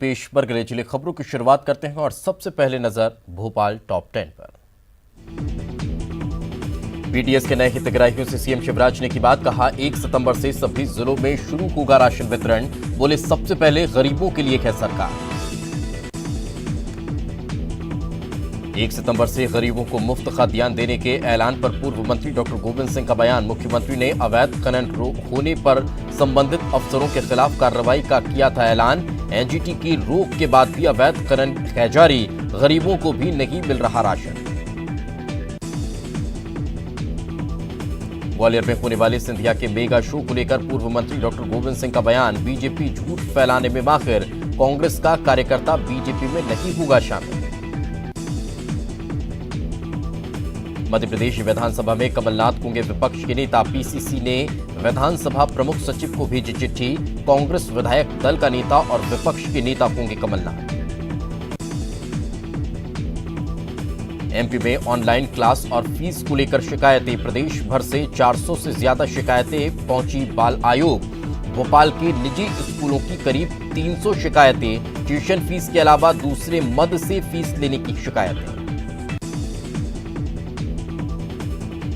पेशवर के जिले खबरों की शुरुआत करते हैं और सबसे पहले नजर भोपाल टॉप 10 पर। पीटीएस के नए हितग्राहियों से सीएम शिवराज ने की बात, कहा 1 सितंबर से सभी जिलों में शुरू होगा राशन वितरण। बोले सबसे पहले गरीबों के लिए है सरकार। 1 सितंबर से गरीबों को मुफ्त खाद्यान्न देने के ऐलान पर पूर्व मंत्री डॉक्टर गोविंद सिंह का बयान। मुख्यमंत्री ने अवैध खनन होने पर संबंधित अफसरों के खिलाफ कार्रवाई का किया था ऐलान। एनजीटी की रोक के बाद भी अवैध खनन है जारी, गरीबों को भी नहीं मिल रहा राशन। ग्वालियर में होने वाले सिंधिया के मेगा शो को लेकर पूर्व मंत्री डॉक्टर गोविंद सिंह का बयान। बीजेपी झूठ फैलाने में माहिर, कांग्रेस का कार्यकर्ता बीजेपी में नहीं होगा शामिल। मध्य प्रदेश विधानसभा में कमलनाथ होंगे विपक्ष के नेता। पीसीसी ने विधानसभा प्रमुख सचिव को भेजी चिट्ठी। कांग्रेस विधायक दल का नेता और विपक्ष के नेता होंगे कमलनाथ। एमपी में ऑनलाइन क्लास और फीस को लेकर शिकायतें। प्रदेश भर से 400 से ज्यादा शिकायतें पहुंची बाल आयोग। भोपाल के निजी स्कूलों की करीब 300 शिकायतें। ट्यूशन फीस के अलावा दूसरे मद से फीस लेने की शिकायतें।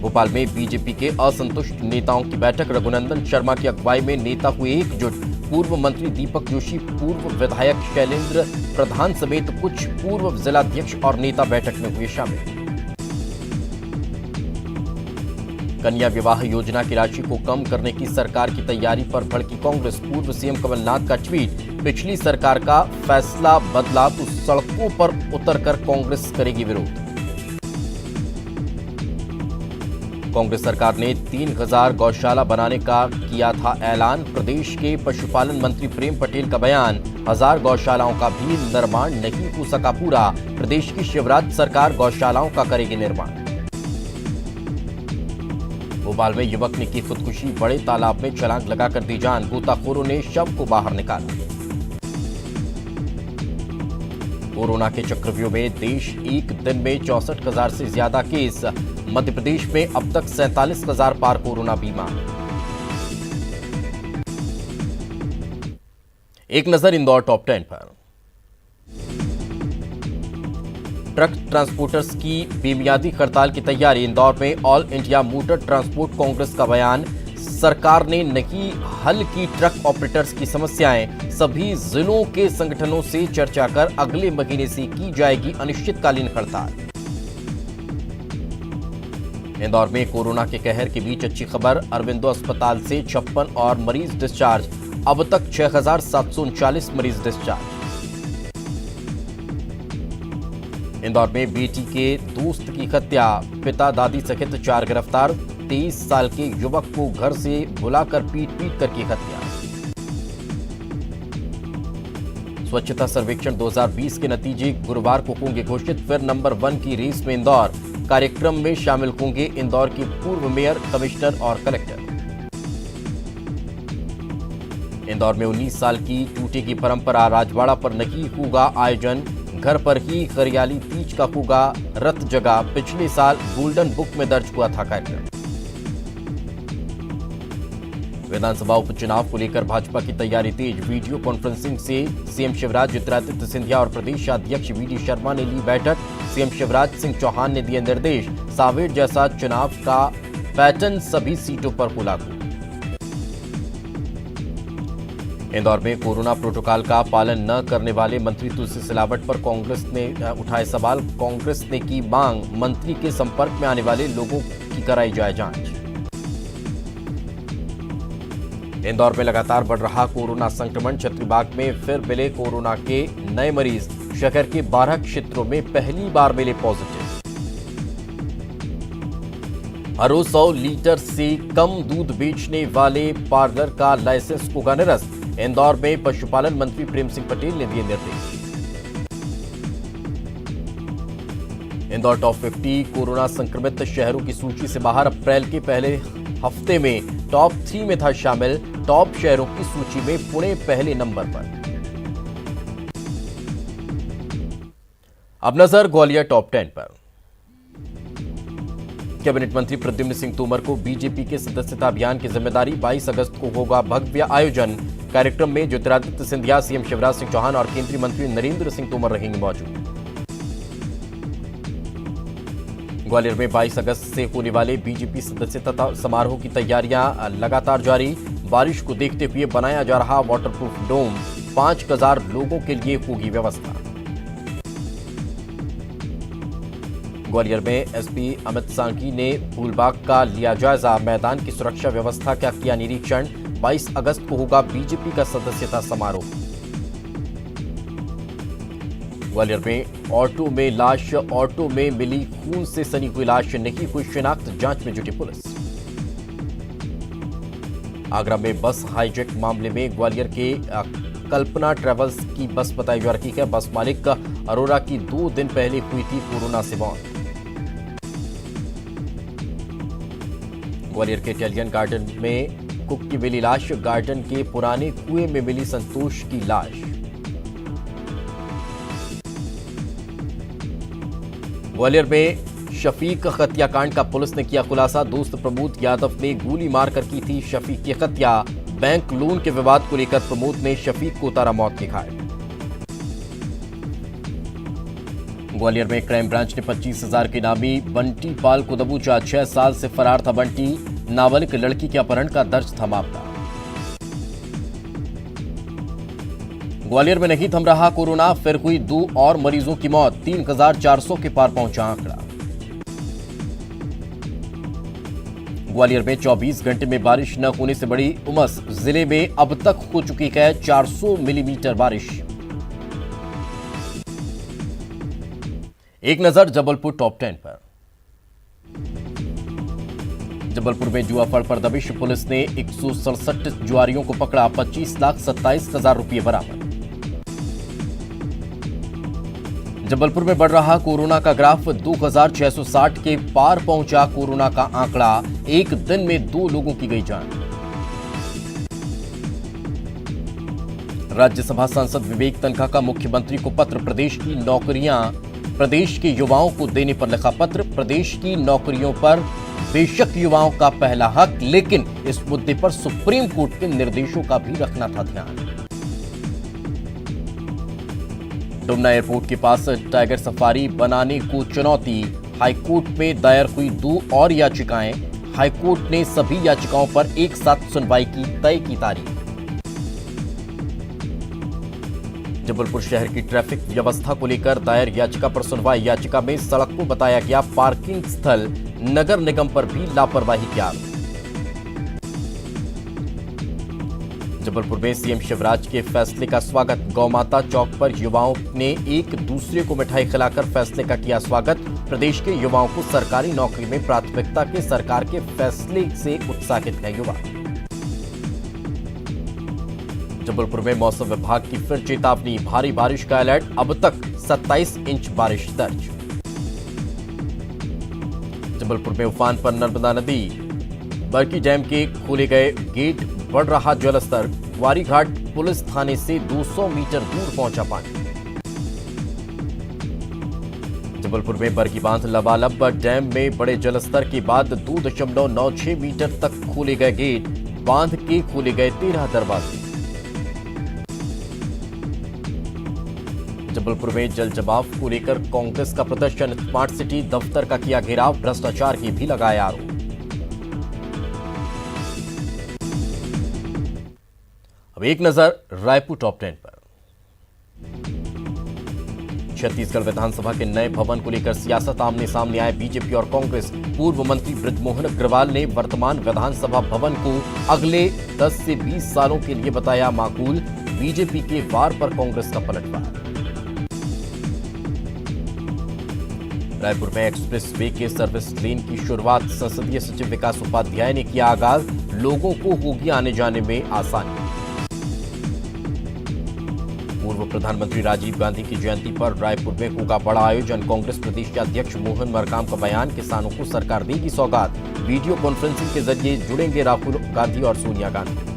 भोपाल में बीजेपी के असंतुष्ट नेताओं की बैठक। रघुनंदन शर्मा की अगुवाई में नेता हुए एकजुट। पूर्व मंत्री दीपक जोशी, पूर्व विधायक शैलेंद्र प्रधान समेत कुछ पूर्व जिलाध्यक्ष और नेता बैठक में हुए शामिल। कन्या विवाह योजना की राशि को कम करने की सरकार की तैयारी पर भड़की कांग्रेस। पूर्व सीएम कमलनाथ का ट्वीट, पिछली सरकार का फैसला बदला तो सड़कों पर उतरकर कांग्रेस करेगी विरोध। कांग्रेस सरकार ने 3000 गौशाला बनाने का किया था ऐलान। प्रदेश के पशुपालन मंत्री प्रेम पटेल का बयान, 1000 गौशालाओं का भी निर्माण नहीं हो सका पूरा। प्रदेश की शिवराज सरकार गौशालाओं का करेगी निर्माण। भोपाल में युवक ने की खुदकुशी। बड़े तालाब में छलांग लगाकर दी जान। गोताखोरों ने शव को बाहर निकाला। कोरोना के चक्रव्यूह में देश एक दिन में 64,000 से ज्यादा केस। मध्य प्रदेश में अब तक 47,000 पार कोरोना बीमार। एक नजर इंदौर टॉप 10 पर। ट्रक ट्रांसपोर्टर्स की बेमियादी हड़ताल की तैयारी। इंदौर में all India motor transport Congress का बयान, सरकार ने नहीं हल की ट्रक ऑपरेटर्स की समस्याएं। सभी जिलों के संगठनों से चर्चा कर अगले महीने से की जाएगी अनिश्चितकालीन हड़ताल। इंदौर में कोरोना के कहर के बीच अच्छी खबर। अरविंदो अस्पताल से 56 और मरीज डिस्चार्ज। अब तक 6,739 मरीज डिस्चार्ज। इंदौर में बेटी के दोस्त की हत्या, पिता दादी सहित 4 गिरफ्तार। 23 साल के युवक को घर से बुलाकर पीट कर की हत्या। स्वच्छता सर्वेक्षण 2020 के नतीजे गुरुवार को होंगे घोषित। फिर नंबर 1 की रेस में इंदौर। कार्यक्रम में शामिल होंगे इंदौर के पूर्व मेयर, कमिश्नर और कलेक्टर। इंदौर में 19 साल की टूटेगी परंपरा। राजवाड़ा पर नहीं होगा आयोजन, घर पर ही हरियाली तीज का होगा रथ जगह। पिछले साल गोल्डन बुक में दर्ज हुआ था कार्यक्रम। विधानसभा उपचुनाव को लेकर भाजपा की तैयारी तेज। वीडियो कॉन्फ्रेंसिंग से सीएम शिवराज, ज्योतिरादित्य सिंधिया और प्रदेश अध्यक्ष वी डी शर्मा ने ली बैठक। सीएम शिवराज सिंह चौहान ने दिए निर्देश, सावेर जैसा चुनाव का पैटर्न सभी सीटों पर हो लागू। इंदौर में कोरोना प्रोटोकॉल का पालन न करने वाले मंत्री तुलसी सिलावट पर कांग्रेस ने उठाए सवाल। कांग्रेस ने की मांग, मंत्री के संपर्क में आने वाले लोगों की कराई जाए जांच। इंदौर में लगातार बढ़ रहा कोरोना संक्रमण। छत्रीबाग में फिर मिले कोरोना के नए मरीज। शहर के 12 क्षेत्रों में पहली बार मिले पॉजिटिव। हर रोज 100 लीटर से कम दूध बेचने वाले पार्लर का लाइसेंस होगा निरस्त। इंदौर में पशुपालन मंत्री प्रेम सिंह पटेल ने दिए निर्देश। इंदौर टॉप 50 कोरोना संक्रमित शहरों की सूची से बाहर। अप्रैल के पहले हफ्ते में टॉप 3 में था शामिल। टॉप शहरों की सूची में पुणे पहले नंबर पर। अब नजर ग्वालियर टॉप 10 पर। कैबिनेट मंत्री प्रद्युम्न सिंह तोमर को बीजेपी के सदस्यता अभियान की जिम्मेदारी। 22 अगस्त को होगा भव्य आयोजन। कार्यक्रम में ज्योतिरादित्य सिंधिया, सीएम शिवराज सिंह चौहान और केंद्रीय मंत्री नरेंद्र सिंह तोमर रहेंगे मौजूद। ग्वालियर में 22 अगस्त से होने वाले बीजेपी सदस्यता समारोह की तैयारियां लगातार जारी। बारिश को देखते हुए बनाया जा रहा वाटरप्रूफ डोम। 5000 लोगों के लिए होगी व्यवस्था। ग्वालियर में एसपी अमित सांघी ने फूलबाग का लिया जायजा। मैदान की सुरक्षा व्यवस्था का किया निरीक्षण। 22 अगस्त को होगा बीजेपी का सदस्यता समारोह। ग्वालियर में ऑटो में मिली खून से सनी हुई लाश, नहीं हुई शिनाख्त, जांच में जुटी पुलिस। आगरा में बस हाईजैक मामले में ग्वालियर के कल्पना ट्रेवल्स की बस बताई जा रही है। बस मालिक अरोरा की 2 दिन पहले हुई थी कोरोना से मौत। ग्वालियर के इटालियन गार्डन में कुक की मिली लाश। गार्डन के पुराने कुएं में मिली संतोष की लाश। ग्वालियर में शफीक हत्याकांड का पुलिस ने किया खुलासा। दोस्त प्रमोद यादव ने गोली मारकर की थी शफीक की हत्या। बैंक लोन के विवाद को लेकर प्रमोद ने शफीक को उतारा मौत के घाट। ग्वालियर में क्राइम ब्रांच ने 25,000 के नामी बंटी पाल को दबोचा। 6 साल से फरार था बंटी। नाबालिग लड़की के अपहरण का दर्ज था मामला। ग्वालियर में नहीं थम रहा कोरोना, फिर हुई 2 और मरीजों की मौत। 3400 के पार पहुंचा आंकड़ा। ग्वालियर में 24 घंटे में बारिश न होने से बड़ी उमस। जिले में अब तक हो चुकी है 400 मिलीमीटर बारिश। एक नजर जबलपुर टॉप 10 पर। जबलपुर में जुआफड़ पर दबिश। पुलिस ने 167 जुआरियों को पकड़ा। 25,27,000 रुपये बरामद। जबलपुर में बढ़ रहा कोरोना का ग्राफ। 2660 के पार पहुंचा कोरोना का आंकड़ा। एक दिन में 2 लोगों की गई जान। राज्यसभा सांसद विवेक तन्खा का मुख्यमंत्री को पत्र। प्रदेश की नौकरियां प्रदेश के युवाओं को देने पर लिखा पत्र। प्रदेश की नौकरियों पर बेशक युवाओं का पहला हक, लेकिन इस मुद्दे पर सुप्रीम कोर्ट के निर्देशों का भी रखना था ध्यान। डुमना एयरपोर्ट के पास टाइगर सफारी बनाने को चुनौती। हाईकोर्ट में दायर हुई 2 और याचिकाएं। हाईकोर्ट ने सभी याचिकाओं पर एक साथ सुनवाई की तय की तारीख। जबलपुर शहर की ट्रैफिक व्यवस्था को लेकर दायर याचिका पर सुनवाई। याचिका में सड़क को बताया गया पार्किंग स्थल। नगर निगम पर भी लापरवाही के आरोप। जबलपुर में सीएम शिवराज के फैसले का स्वागत। गौमाता चौक पर युवाओं ने एक दूसरे को मिठाई खिलाकर फैसले का किया स्वागत। प्रदेश के युवाओं को सरकारी नौकरी में प्राथमिकता के सरकार के फैसले से उत्साहित है युवा। जबलपुर में मौसम विभाग की फिर चेतावनी। भारी बारिश का अलर्ट। अब तक 27 इंच बारिश दर्ज। जबलपुर में उफान पर नर्मदा नदी। बरकी डैम के खोले गए गेट। बढ़ रहा जलस्तर। वारी घाट पुलिस थाने से 200 मीटर दूर पहुंचा पानी। जबलपुर में बरकी बांध लबालब। डैम में बड़े जलस्तर के बाद 2.96 मीटर तक खोले गए गेट। बांध के खोले गए 13 दरवाजे। जबलपुर में जल जमाव को लेकर कांग्रेस का प्रदर्शन। स्मार्ट सिटी दफ्तर का किया घेराव। भ्रष्टाचार की भी लगाया आरोप। अब एक नजर रायपुर टॉप 10 पर। छत्तीसगढ़ विधानसभा के नए भवन को लेकर सियासत आमने सामने आए बीजेपी और कांग्रेस। पूर्व मंत्री बृजमोहन अग्रवाल ने वर्तमान विधानसभा भवन को अगले 10 से 20 सालों के लिए बताया माकूल। बीजेपी के वार पर कांग्रेस का पलटवार। रायपुर में एक्सप्रेस वे के सर्विस लेन की शुरुआत। संसदीय सचिव विकास उपाध्याय ने किया आगाज। लोगों को होगी आने जाने में आसानी। पूर्व प्रधानमंत्री राजीव गांधी की जयंती पर रायपुर में होगा बड़ा आयोजन। कांग्रेस प्रदेश के अध्यक्ष मोहन मरकाम का बयान। किसानों को सरकार देगी सौगात। वीडियो कॉन्फ्रेंसिंग के जरिए जुड़ेंगे राहुल गांधी और सोनिया गांधी।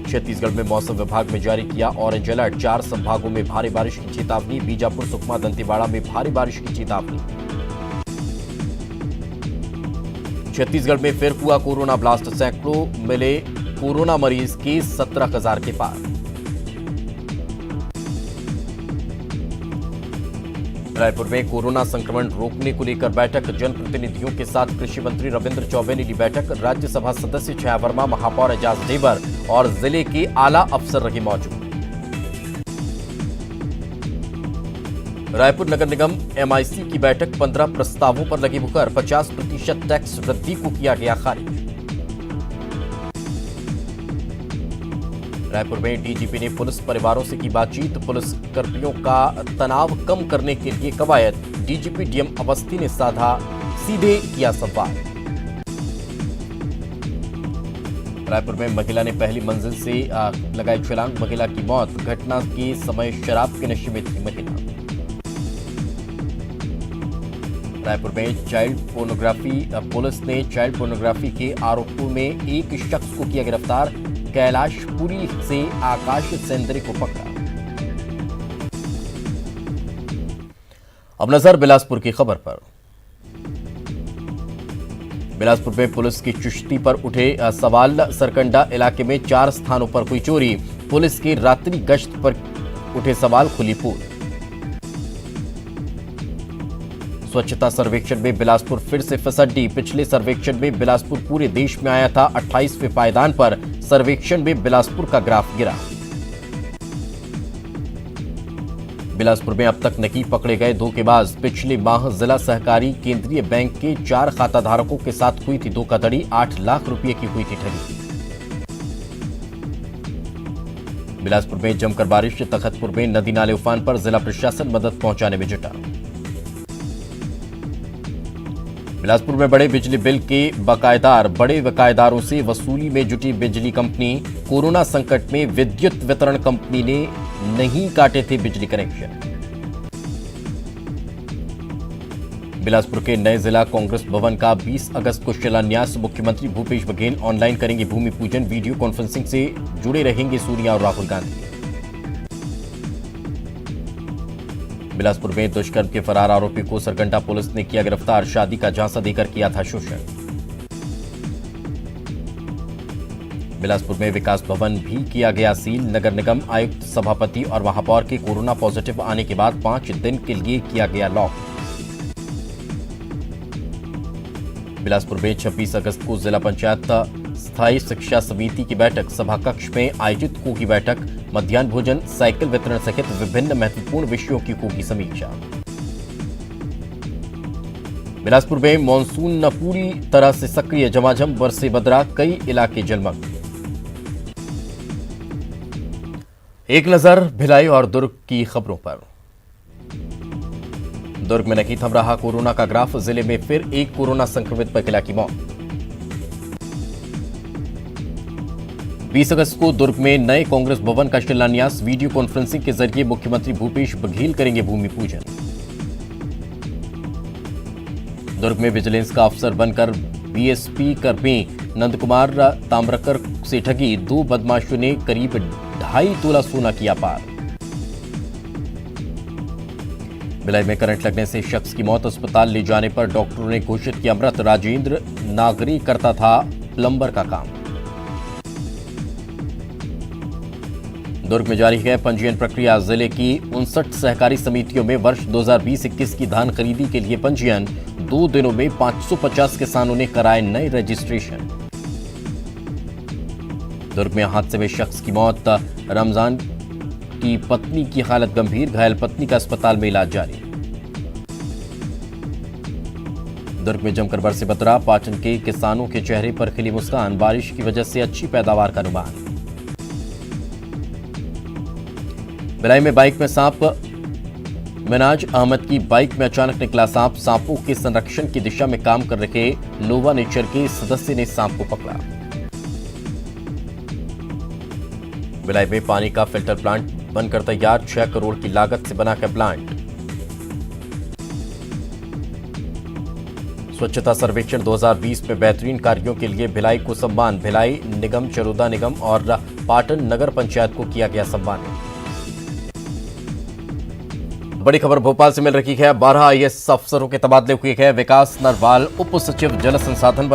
छत्तीसगढ़ में मौसम विभाग में जारी किया ऑरेंज अलर्ट, 4 संभागों में भारी बारिश की चेतावनी, बीजापुर, सुकमा, दंतेवाड़ा में भारी बारिश की चेतावनी। छत्तीसगढ़ में फिर हुआ कोरोना ब्लास्ट, सैकड़ों मिले कोरोना मरीज के 17,000 के पार। रायपुर में कोरोना संक्रमण रोकने को लेकर बैठक, जनप्रतिनिधियों के साथ कृषि मंत्री रविंद्र चौबे ने ली बैठक, राज्यसभा सदस्य छाया वर्मा, महापौर एजाज ढेबर और जिले के आला अफसर रहे मौजूद। रायपुर नगर निगम एमआईसी की बैठक, 15 प्रस्तावों पर लगी मुहर, 50% टैक्स वृद्धि को किया गया खारिज। रायपुर में डीजीपी ने पुलिस परिवारों से की बातचीत, पुलिस कर्मियों का तनाव कम करने के लिए कवायद, डीजीपी डीएम अवस्थी ने सीधे किया संवाद। रायपुर में महिला ने पहली मंजिल से लगाई छलांग, महिला की मौत, घटना के समय शराब के नशे में थी महिला। रायपुर में चाइल्ड पोर्नोग्राफी, पुलिस ने चाइल्ड पोर्नोग्राफी के आरोपों में एक शख्स को किया गिरफ्तार, कैलाशपुरी से आकाश सेंद्री को पकड़ा। अब नजर बिलासपुर की खबर पर। बिलासपुर में पुलिस की चुश्ती पर उठे सवाल, सरकंडा इलाके में 4 स्थानों पर हुई चोरी, पुलिस की रात्रि गश्त पर उठे सवाल, खुली पोल। स्वच्छता सर्वेक्षण में बिलासपुर फिर से फिसड्डी, पिछले सर्वेक्षण में बिलासपुर पूरे देश में आया था 28वें पायदान पर, सर्वेक्षण में बिलासपुर का ग्राफ गिरा। बिलासपुर में अब तक नहीं पकड़े गए धोखेबाज, पिछले माह जिला सहकारी केंद्रीय बैंक के 4 खाताधारकों के साथ हुई थी धोखाधड़ी, 8 लाख रुपए की हुई थी ठगी। बिलासपुर में जमकर बारिश, तखतपुर में नदी नाले उफान पर, जिला प्रशासन मदद पहुंचाने में जुटा। बिलासपुर में बड़े बिजली बिल के बकायेदार, बड़े बकायेदारों से वसूली में जुटी बिजली कंपनी, कोरोना संकट में विद्युत वितरण कंपनी ने नहीं काटे थे बिजली कनेक्शन। बिलासपुर के नए जिला कांग्रेस भवन का 20 अगस्त को शिलान्यास, मुख्यमंत्री भूपेश बघेल ऑनलाइन करेंगे भूमि पूजन, वीडियो कॉन्फ्रेंसिंग से जुड़े रहेंगे सोनिया और राहुल गांधी। बिलासपुर में दुष्कर्म के फरार आरोपी को सरकंडा पुलिस ने किया गिरफ्तार, शादी का झांसा देकर किया था शोषण। बिलासपुर में विकास भवन भी किया गया सील, नगर निगम आयुक्त, सभापति और महापौर के कोरोना पॉजिटिव आने के बाद 5 दिन के लिए किया गया लॉक। बिलासपुर में 26 अगस्त को जिला पंचायत स्थायी शिक्षा समिति की बैठक, सभा कक्ष में आयोजित होगी बैठक, मध्याह्न भोजन, साइकिल वितरण सहित विभिन्न महत्वपूर्ण विषयों की होगी समीक्षा। बिलासपुर में मानसून न पूरी तरह से सक्रिय, झमाझम बरसे बदरा, कई इलाके जलमग्न। एक नजर भिलाई और दुर्ग की खबरों पर। दुर्ग में नहीं थम रहा कोरोना का ग्राफ, जिले में फिर एक कोरोना संक्रमित महिला की मौत। 20 अगस्त को दुर्ग में नए कांग्रेस भवन का शिलान्यास, वीडियो कॉन्फ्रेंसिंग के जरिए मुख्यमंत्री भूपेश बघेल करेंगे भूमि पूजन। दुर्ग में विजिलेंस का अफसर बनकर बीएसपी कर्मी नंदकुमार ताम्रकर से ठगी, 2 बदमाशों ने करीब 2.5 तोला सोना किया पार। भिलाई में करंट लगने से शख्स की मौत, अस्पताल ले जाने पर डॉक्टरों ने घोषित किया मृत, राजेंद्र नागरी करता था प्लंबर का काम। दुर्ग में जारी है पंजीयन प्रक्रिया, जिले की 59 सहकारी समितियों में वर्ष 2020-21 की धान खरीदी के लिए पंजीयन, 2 दिनों में 550 किसानों ने कराए नए रजिस्ट्रेशन। दुर्ग में हादसे में शख्स की मौत, रमजान की पत्नी की हालत गंभीर, घायल पत्नी का अस्पताल में इलाज जारी। दुर्ग में जमकर बरसे बदरा, पाटन के किसानों के चेहरे पर खिली मुस्कान, बारिश की वजह से अच्छी पैदावार का अनुमान। भिलाई में बाइक में सांप, मिनाज अहमद की बाइक में अचानक निकला सांप, सांपों के संरक्षण की दिशा में काम कर रहे नोवा नेचर के सदस्य ने सांप को पकड़ा। भिलाई में पानी का फिल्टर प्लांट बनकर तैयार, 6 करोड़ की लागत से बना है प्लांट। स्वच्छता सर्वेक्षण 2020 में बेहतरीन कार्यों के लिए भिलाई को सम्मान, भिलाई निगम, चरोदा निगम और पाटन नगर पंचायत को किया गया सम्मानित। बड़ी खबर भोपाल से मिल रही है। 12 आईएएस अफसरों के तबादले हुए हैं। विकास नरवाल उप सचिव जल संसाधन